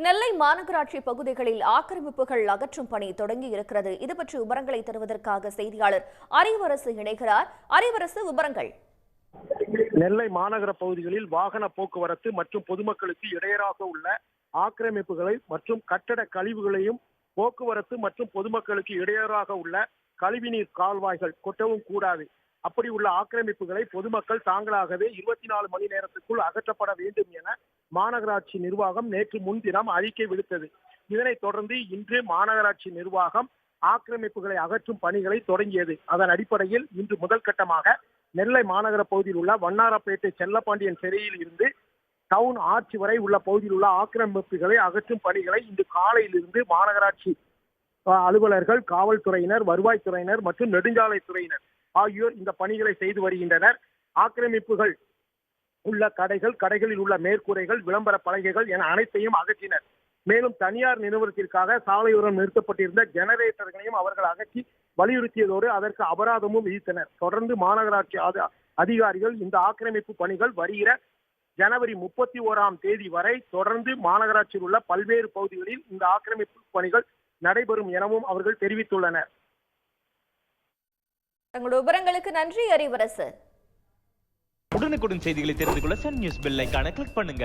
நெல்லை மாநகராட்சி பகுதிகளில் ஆக்கிரமிப்புகள் அகற்றும் பணி தொடங்கி இருக்கிறது. இது பற்றி விவரங்களை தருவதற்காக செய்தியாளர் அறிவரசு இணைகிறார். அறிவரசு, விவரங்கள். நெல்லை மாநகர பகுதிகளில் வாகன போக்குவரத்து மற்றும் பொதுமக்களுக்கு இடையூறாக உள்ள ஆக்கிரமிப்புகளை மற்றும் கட்டட கழிவுகளையும் போக்குவரத்து மற்றும் பொதுமக்களுக்கு இடையூறாக உள்ள கழிவுநீர் கால்வாய்கள் கொட்டவும் கூடாது. அப்படி உள்ள ஆக்கிரமிப்புகளை பொதுமக்கள் தாங்களாகவே 24 மணி நேரத்துக்குள் அகற்றப்பட வேண்டும் என மாநகராட்சி நிர்வாகம் நேற்று முன்தினம் அறிக்கை விடுத்தது. இதனைத் தொடர்ந்து இன்று மாநகராட்சி நிர்வாகம் ஆக்கிரமிப்புகளை அகற்றும் பணிகளை தொடங்கியது. அதன் அடிப்படையில் இன்று முதல் கட்டமாக நெல்லை மாநகர பகுதியில் உள்ள வண்ணாரப்பேட்டை செல்லப்பாண்டியன் சிறையில் இருந்து டவுன் ஆர்ச்சி வரை உள்ள பகுதியில் உள்ள ஆக்கிரமிப்புகளை அகற்றும் பணிகளை இன்று காலையிலிருந்து மாநகராட்சி அலுவலர்கள், காவல்துறையினர், வருவாய்த்துறையினர் மற்றும் நெடுஞ்சாலைத்துறையினர் ஆகியோர் இந்த பணிகளை செய்து வருகின்றனர். ஆக்கிரமிப்புகள் உள்ள கடைகளில் உள்ள மேற்கூரைகள், விளம்பர பலகைகள் என அனைத்தையும் அகற்றினர். மேலும் தனியார் நிறுவனத்திற்காக சாலையோரம் நிறுத்தப்பட்டிருந்த ஜெனரேட்டர்களையும் அவர்கள் அகற்றி வலியுறுத்தியதோடு அதற்கு அபராதமும் விதித்தனர். தொடர்ந்து மாநகராட்சி அதிகாரிகள் இந்த ஆக்கிரமிப்பு பணிகள் வருகிற ஜனவரி 31ஆம் தேதி வரை தொடர்ந்து மாநகராட்சியில் உள்ள பல்வேறு பகுதிகளில் இந்த ஆக்கிரமிப்பு பணிகள் நடைபெறும் எனவும் அவர்கள் தெரிவித்துள்ளனர். தங்களுடைய விவரங்களுக்கு நன்றி அறிவரசு. உடனுக்குடன் செய்திகளை தெரிந்து கொள்ள சன் நியூஸ் பெல் ஐகானை கிளிக் பண்ணுங்க.